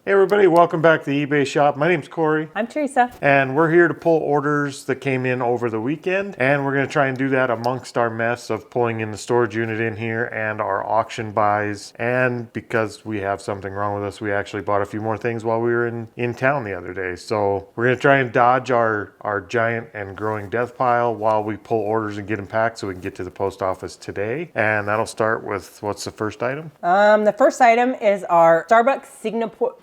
Hey everybody, welcome back to the eBay shop. My name's Corey. I'm Teresa. And we're here to pull orders that came in over the weekend. And we're gonna try and do that amongst our mess of pulling in the storage unit in here and our auction buys. And because we have something wrong with us, we actually bought a few more things while we were in town the other day. So we're gonna try and dodge our giant and growing death pile while we pull orders and get them packed so we can get to the post office today. And that'll start with, what's the first item? The first item is our Starbucks Singapore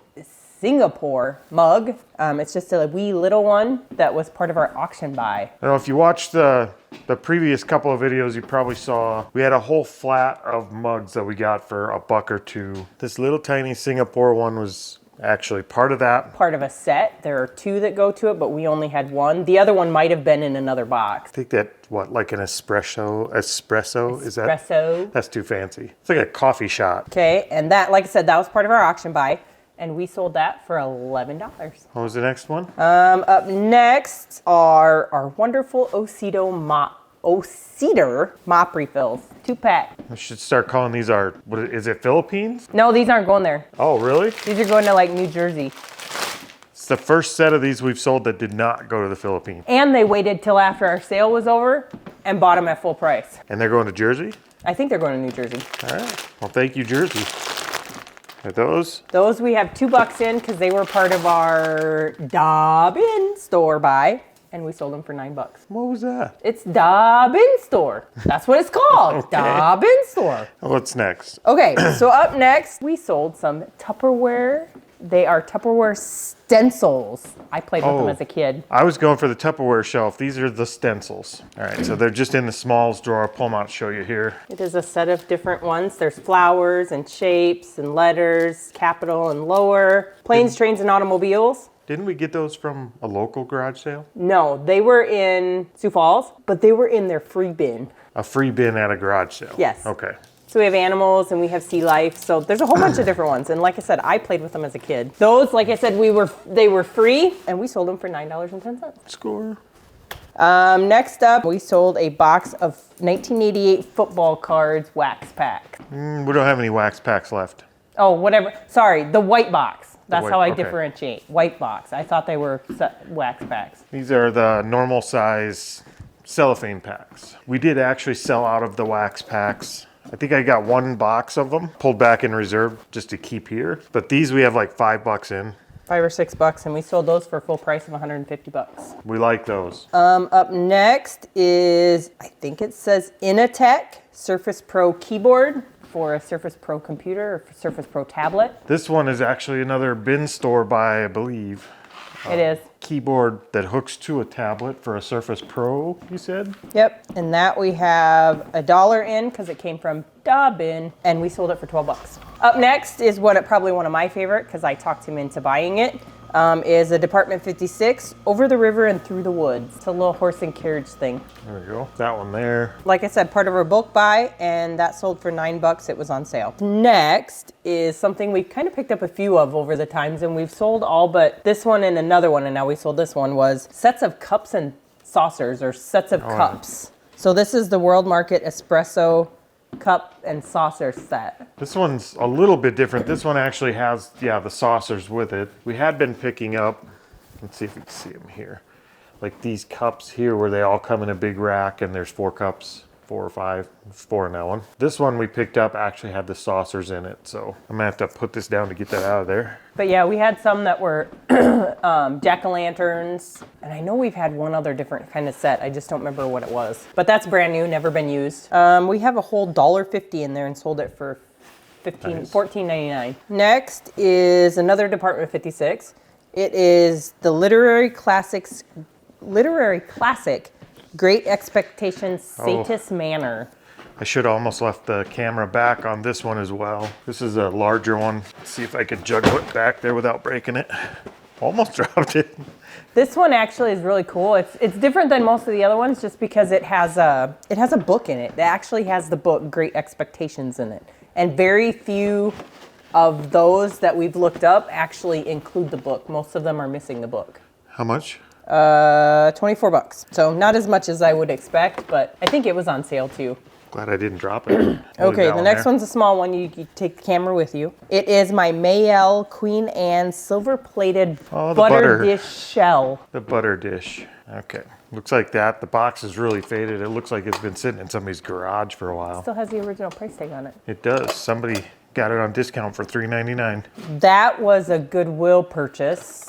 mug. It's just a wee little one that was part of our auction buy. I don't know if you watched the previous couple of videos, you probably saw we had a whole flat of mugs that we got for $1 or $2. This little tiny Singapore one was actually part of that. Part of a set. There are 2 that go to it, but we only had 1. The other one might have been in another box. I think that, what, like an espresso? Is that? Espresso. That's too fancy. It's like a coffee shot. Okay, and that, like I said, that was part of our auction buy. And we sold that for $11. What was the next one? Up next are our wonderful Cedar mop refills. 2-pack. I should start calling these our, what is it, Philippines? No, these aren't going there. Oh, really? These are going to like New Jersey. It's the first set of these we've sold that did not go to the Philippines. And they waited till after our sale was over and bought them at full price. And they're going to Jersey? I think they're going to New Jersey. All right. Well, thank you, Jersey. Are those? Those we have $2 in because they were part of our Dobbin store buy, and we sold them for $9. What was that? It's Dobbin store. That's what it's called. Okay. Dobbin store. What's next? Okay, so up next, we sold some Tupperware. They are Tupperware stencils. I played with them as a kid. I was going for the Tupperware shelf. These are the stencils. All right, so they're just in the smalls drawer. I'll pull them out and show you here. It is a set of different ones. There's flowers and shapes and letters, capital and lower, planes, trains, and automobiles. Didn't we get those from a local garage sale? No, they were in Sioux Falls, but they were in their free bin. A free bin at a garage sale? Yes. Okay. So we have animals and we have sea life. So there's a whole bunch of different ones. And like I said, I played with them as a kid. Those, like I said, they were free and we sold them for $9.10. Score. Next up, we sold a box of 1988 football cards wax pack. We don't have any wax packs left. Oh, whatever. Sorry, the white box. That's how I okay. differentiate. White box. I thought they were wax packs. These are the normal size cellophane packs. We did actually sell out of the wax packs. I think I got 1 box of them pulled back in reserve just to keep here. But these we have like $5 in. $5 or $6, and we sold those for a full price of $150. We like those. Up next is, I think it says Inatech Surface Pro keyboard for a Surface Pro computer or Surface Pro tablet. This one is actually another bin store buy, I believe. It is. Keyboard that hooks to a tablet for a Surface Pro, you said? Yep, and that we have $1 in because it came from Dobbin, and we sold it for $12. Up next is probably one of my favorite because I talked him into buying it. Is a Department 56 Over the River and Through the Woods. It's a little horse and carriage thing. There we go. That one there. Like I said, part of our bulk buy, and that sold for $9. It was on sale. Next is something we've kind of picked up a few of over the times, and we've sold all but this one and another one, and now we sold this one, was sets of cups and saucers, or sets of cups. So this is the World Market Espresso cup and saucer set. This one's a little bit different. This one actually has, the saucers with it. We had been picking up, let's see if you can see them here, like these cups here where they all come in a big rack and there's 4 cups, 4 or 5, 4 in that one. This one we picked up actually had the saucers in it, so I'm gonna have to put this down to get that out of there. But yeah, we had some that were jack-o'-lanterns, and I know we've had one other different kind of set. I just don't remember what it was. But that's brand new, never been used. We have a whole $1.50 in there and sold it for $14.99. Next is another Department 56. It is the Literary Classic Great Expectations Satis Manor. I should have almost left the camera back on this one as well. This is a larger one. Let's see if I could juggle it back there without breaking it. Almost dropped it. This one actually is really cool. It's different than most of the other ones just because it has a book in it. It actually has the book Great Expectations in it. And very few of those that we've looked up actually include the book. Most of them are missing the book. How much? $24. So not as much as I would expect, but I think it was on sale too. Glad I didn't drop it. Okay, the next one's a small one. You take the camera with you. It is my Mayel Queen Anne silver-plated butter dish shell. The butter dish. Okay. Looks like that. The box is really faded. It looks like it's been sitting in somebody's garage for a while. Still has the original price tag on it. It does. Somebody got it on discount for $3.99. That was a Goodwill purchase.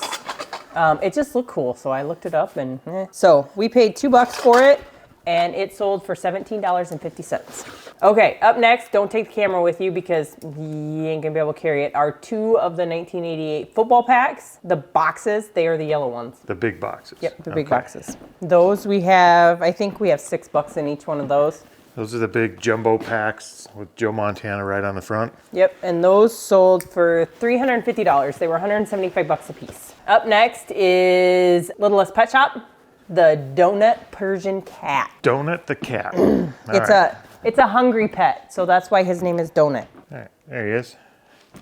It just looked cool, so I looked it up and So we paid $2 for it, and it sold for $17.50. Okay, up next, don't take the camera with you because you ain't gonna be able to carry it, are 2 of the 1988 football packs. The boxes, they are the yellow ones. The big boxes. Yep, the big boxes. Those we have, I think we have $6 in each one of those. Those are the big jumbo packs with Joe Montana right on the front. Yep, and those sold for $350. They were $175 a piece. Up next is Littlest Pet Shop, the Donut Persian Cat. Donut the cat. It's a hungry pet, so that's why his name is Donut. All right, there he is.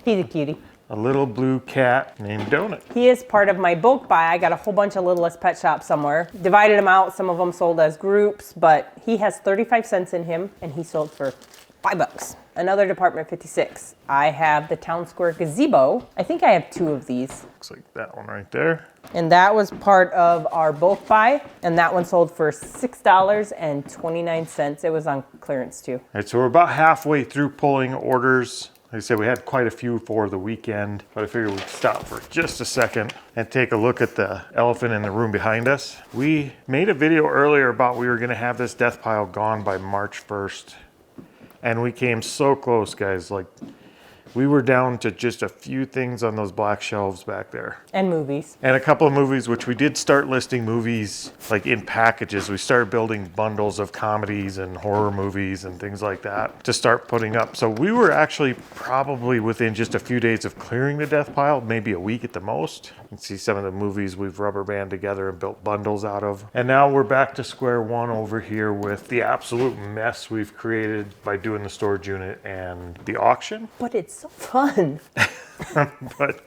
He's a cutie. A little blue cat named Donut. He is part of my bulk buy. I got a whole bunch of Littlest Pet Shop somewhere. Divided them out. Some of them sold as groups, but he has 35 cents in him, and he sold for $5. Another Department 56. I have the Town Square Gazebo. I think I have 2 of these. Looks like that one right there. And that was part of our bulk buy, and that one sold for $6.29. It was on clearance too. All right, so we're about halfway through pulling orders. Like I said, we had quite a few for the weekend, but I figured we'd stop for just a second and take a look at the elephant in the room behind us. We made a video earlier about we were gonna have this death pile gone by March 1st. And we came so close, guys. Like, we were down to just a few things on those black shelves back there. And movies. And a couple of movies, which we did start listing movies like in packages. We started building bundles of comedies and horror movies and things like that to start putting up. So we were actually probably within just a few days of clearing the death pile, maybe a week at the most. You can see some of the movies we've rubber banded together and built bundles out of. And now we're back to square one over here with the absolute mess we've created by doing the storage unit and the auction. But it's so fun. But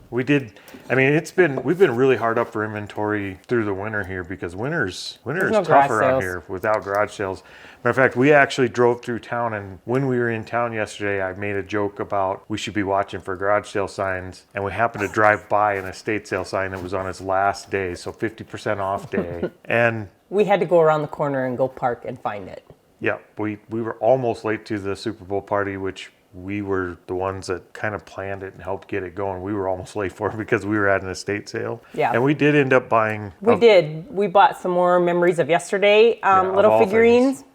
we did, I mean, we've been really hard up for inventory through the winter here because winter is tough around here without garage sales. Matter of fact, we actually drove through town, and when we were in town yesterday, I made a joke about we should be watching for garage sale signs, and we happened to drive by an estate sale sign that was on its last day, so 50% off day. And we had to go around the corner and go park and find it. Yeah, we were almost late to the Super Bowl party, which we were the ones that kind of planned it and helped get it going. We were almost late for it because we were at an estate sale. Yeah. And we did end up buying. We bought some more Memories of Yesterday little figurines,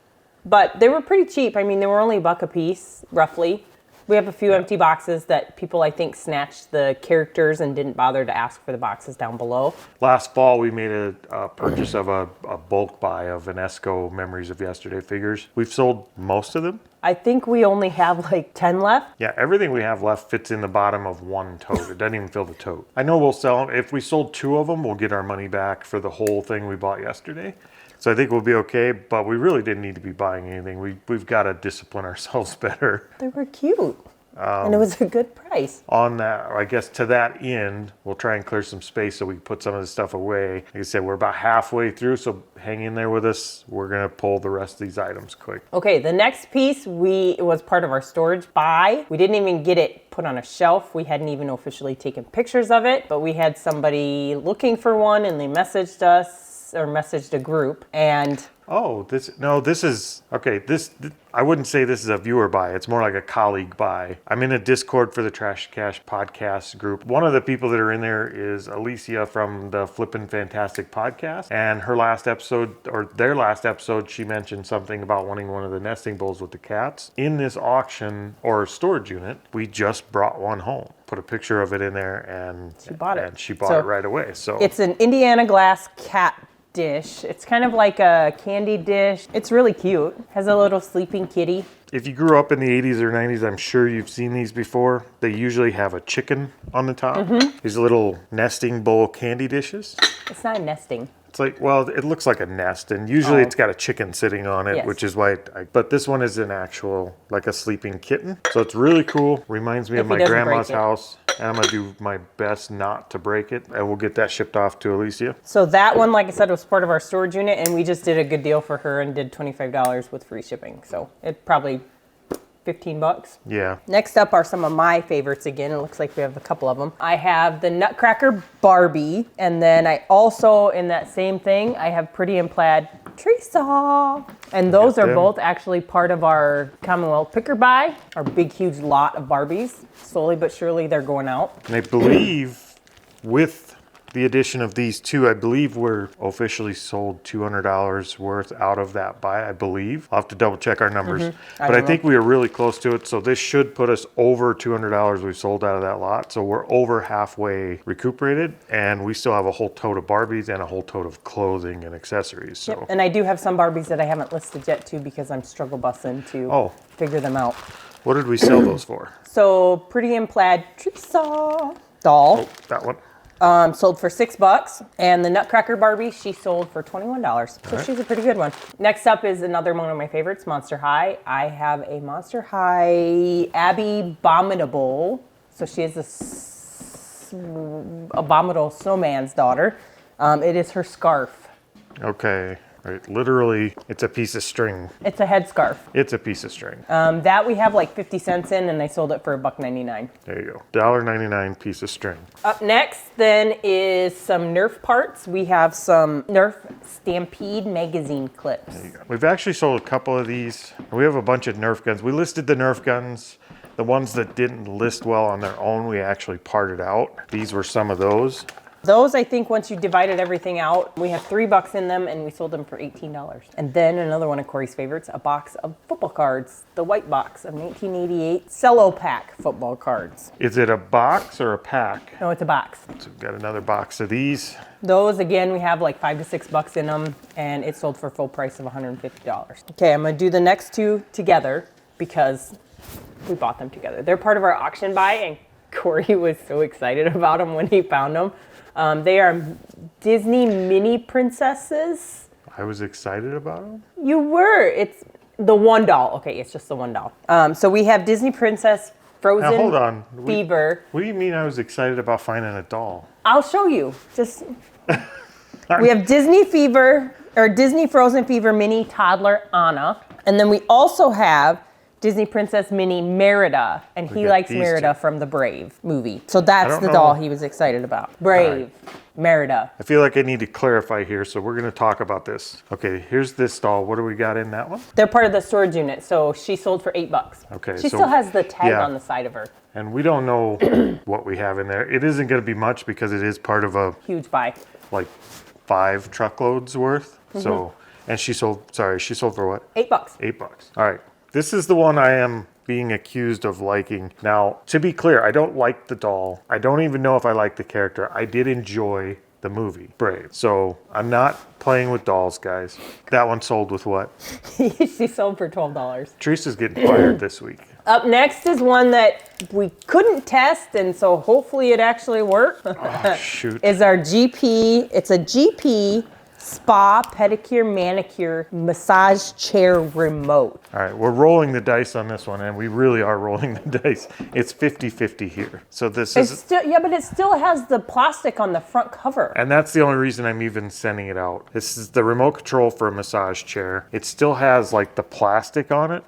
but they were pretty cheap. I mean, they were only $1 a piece, roughly. We have a few empty boxes that people, I think, snatched the characters and didn't bother to ask for the boxes down below. Last fall, we made a purchase of a bulk buy of an Esco Memories of Yesterday figures. We've sold most of them. I think we only have like 10 left. Yeah, everything we have left fits in the bottom of one tote. It doesn't even fill the tote. I know we'll sell them. If we sold 2 of them, we'll get our money back for the whole thing we bought yesterday. So I think we'll be okay, but we really didn't need to be buying anything. We've got to discipline ourselves better. They were cute. And it was a good price. On that, I guess to that end, we'll try and clear some space so we can put some of this stuff away. Like I said, we're about halfway through, so hang in there with us. We're going to pull the rest of these items quick. Okay, the next piece was part of our storage buy. We didn't even get it put on a shelf. We hadn't even officially taken pictures of it, but we had somebody looking for one, and they messaged us or messaged a group, and this is okay. I wouldn't say this is a viewer buy. It's more like a colleague buy. I'm in a Discord for the Trash Cash podcast group. One of the people that are in there is Alicia from the Flippin' Fantastic podcast. And her last episode, or their last episode, she mentioned something about wanting one of the nesting bowls with the cats. In this auction or storage unit, we just brought one home. Put a picture of it in there, and she bought it. And she bought it right away. So it's an Indiana glass cat dish. It's kind of like a candy dish. It's really cute. Has a little sleeping kitty. If you grew up in the 80s or 90s, I'm sure you've seen these before. They usually have a chicken on the top. These little nesting bowl candy dishes. It's not nesting. It's like, well, it looks like a nest, and usually it's got a chicken sitting on it, which is why, but this one is an actual, like a sleeping kitten. So it's really cool. Reminds me of my grandma's house. And I'm gonna do my best not to break it, and we'll get that shipped off to Alicia. So that one, like I said, was part of our storage unit, and we just did a good deal for her and did $25 with free shipping. So it probably 15 bucks. Yeah. Next up are some of my favorites again. It looks like we have a couple of them. I have the Nutcracker Barbie, and then I also, in that same thing, I have Pretty in Plaid Teresa. And those are both actually part of our Commonwealth Picker Buy, our big, huge lot of Barbies. Slowly but surely, they're going out. And I believe with the addition of these two, I believe we're officially sold $200 worth out of that buy, I believe. I'll have to double check our numbers. But I think we are really close to it. So this should put us over $200 we've sold out of that lot. So we're over halfway recuperated, and we still have a whole tote of Barbies and a whole tote of clothing and accessories. So. Yep. And I do have some Barbies that I haven't listed yet too because I'm struggle bussing to figure them out. What did we sell those for? So Pretty in Plaid Teresa doll. Oh, that one. Sold for $6, and the Nutcracker Barbie, she sold for $21. So she's a pretty good one. Next up is another one of my favorites, Monster High. I have a Monster High Abby Abominable. So she is a Abominable Snowman's daughter. It is her scarf. Okay. Right. Literally, it's a piece of string. It's a headscarf. It's a piece of string. That we have like 50 cents in, and I sold it for $1.99. There you go. $1.99 piece of string. Up next, then, is some Nerf parts. We have some Nerf Stampede magazine clips. There you go. We've actually sold a couple of these. We have a bunch of Nerf guns. We listed the Nerf guns. The ones that didn't list well on their own, we actually parted out. These were some of those. Those, I think, once you divided everything out, we have $3 in them, and we sold them for $18. And then another one of Corey's favorites, a box of football cards, the white box of 1988 Cello Pack football cards. Is it a box or a pack? No, it's a box. So we've got another box of these. Those, again, we have like $5 to $6 in them, and it sold for full price of $150. Okay, I'm gonna do the next two together because we bought them together. They're part of our auction buy, and Corey was so excited about them when he found them. They are Disney mini princesses. I was excited about them. You were. It's the one doll. Okay, it's just the one doll. So we have Disney Princess Frozen Now hold on. Fever. What do you mean I was excited about finding a doll? I'll show you. Just we have Disney Fever or Disney Frozen Fever mini toddler Anna, and then we also have Disney Princess Mini Merida, and he likes Merida from the Brave movie. So that's the doll he was excited about. Brave, Merida. I feel like I need to clarify here, so we're going to talk about this. Okay, here's this doll. What do we got in that one? They're part of the storage unit, so she sold for $8. Okay, she still has the tag on the side of her. And we don't know what we have in there. It isn't going to be much because it is part of a huge buy, like 5 truckloads worth. So, and she sold for what? $8. $8. All right. This is the one I am being accused of liking. Now, to be clear, I don't like the doll. I don't even know if I like the character. I did enjoy the movie, Brave. So I'm not playing with dolls, guys. That one sold with what? She sold for $12. Teresa's getting fired this week. Up next is one that we couldn't test, and so hopefully it actually worked. Oh, shoot. Is our GP. It's a GP spa, pedicure, manicure, massage chair remote. All right, we're rolling the dice on this one, and we really are rolling the dice. It's 50-50 here. So this is... Still, yeah, but it still has the plastic on the front cover. And that's the only reason I'm even sending it out. This is the remote control for a massage chair. It still has like the plastic on it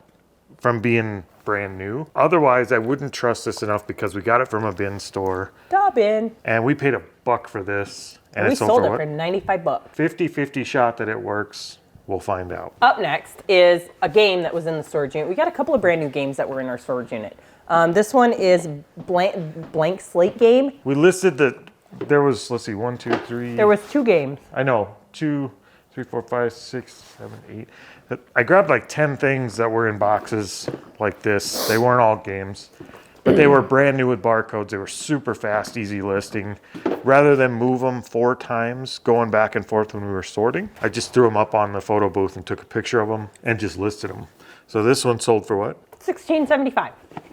from being brand new. Otherwise, I wouldn't trust this enough because we got it from a bin store. Bin. And we paid $1 for this. And we sold it for for $95. 50-50 shot that it works. We'll find out. Up next is a game that was in the storage unit. We got a couple of brand new games that were in our storage unit. This one is blank slate game. We listed there was, let's see, 1, 2, 3. There was 2 games. I know, 2, 3, 4, 5, 6, 7, 8. I grabbed like 10 things that were in boxes like this. They weren't all games, but they were brand new with barcodes. They were super fast, easy listing. Rather than move them 4 times, going back and forth when we were sorting, I just threw them up on the photo booth and took a picture of them and just listed them. So this one sold for what? $16.75.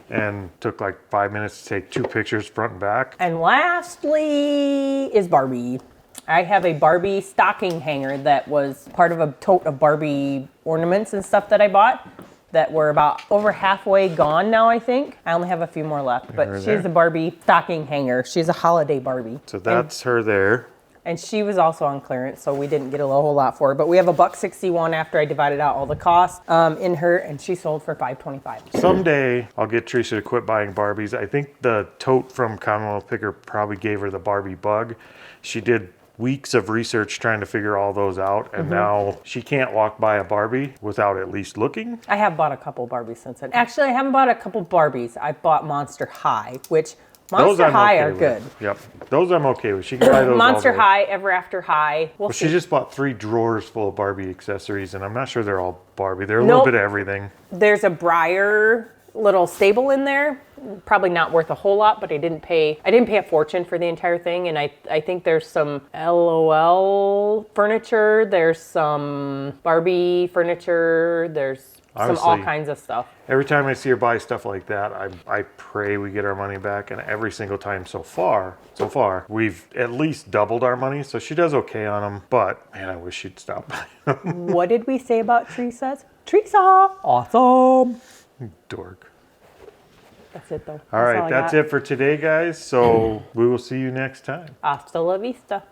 And took like 5 minutes to take 2 pictures front and back. And lastly is Barbie. I have a Barbie stocking hanger that was part of a tote of Barbie ornaments and stuff that I bought. that were about over halfway gone now, I think. I only have a few more left, but she's there. a Barbie stocking hanger. She's a holiday Barbie. So that's her there. And she was also on clearance, so we didn't get a whole lot for her. But we have a $1.61 after I divided out all the costs in her, and she sold for $5.25. Someday I'll get Teresa to quit buying Barbies. I think the tote from Commonwealth Picker probably gave her the Barbie bug. She did weeks of research trying to figure all those out, and now she can't walk by a Barbie without at least looking. I have bought a couple Barbies since then. Actually, I haven't bought a couple Barbies. I bought Monster High, which Monster High are good. Yep, those I'm okay with. She can buy those Monster all day. High, Ever After High. We'll Well, see. she just bought 3 drawers full of Barbie accessories, and I'm not sure they're all Barbie. They're a little bit of everything. There's a Briar little stable in there. Probably not worth a whole lot, but I didn't pay a fortune for the entire thing. And I think there's some LOL furniture. There's some Barbie furniture. There's some all Honestly, kinds of stuff. Every time I see her buy stuff like that, I pray we get our money back. And every single time so far, we've at least doubled our money. So she does okay on them. But man, I wish she'd stop buying them. What did we say about Teresa's? Teresa, awesome. Dork. That's it though. All right, that's it for today, guys. So we will see you next time. Hasta la vista.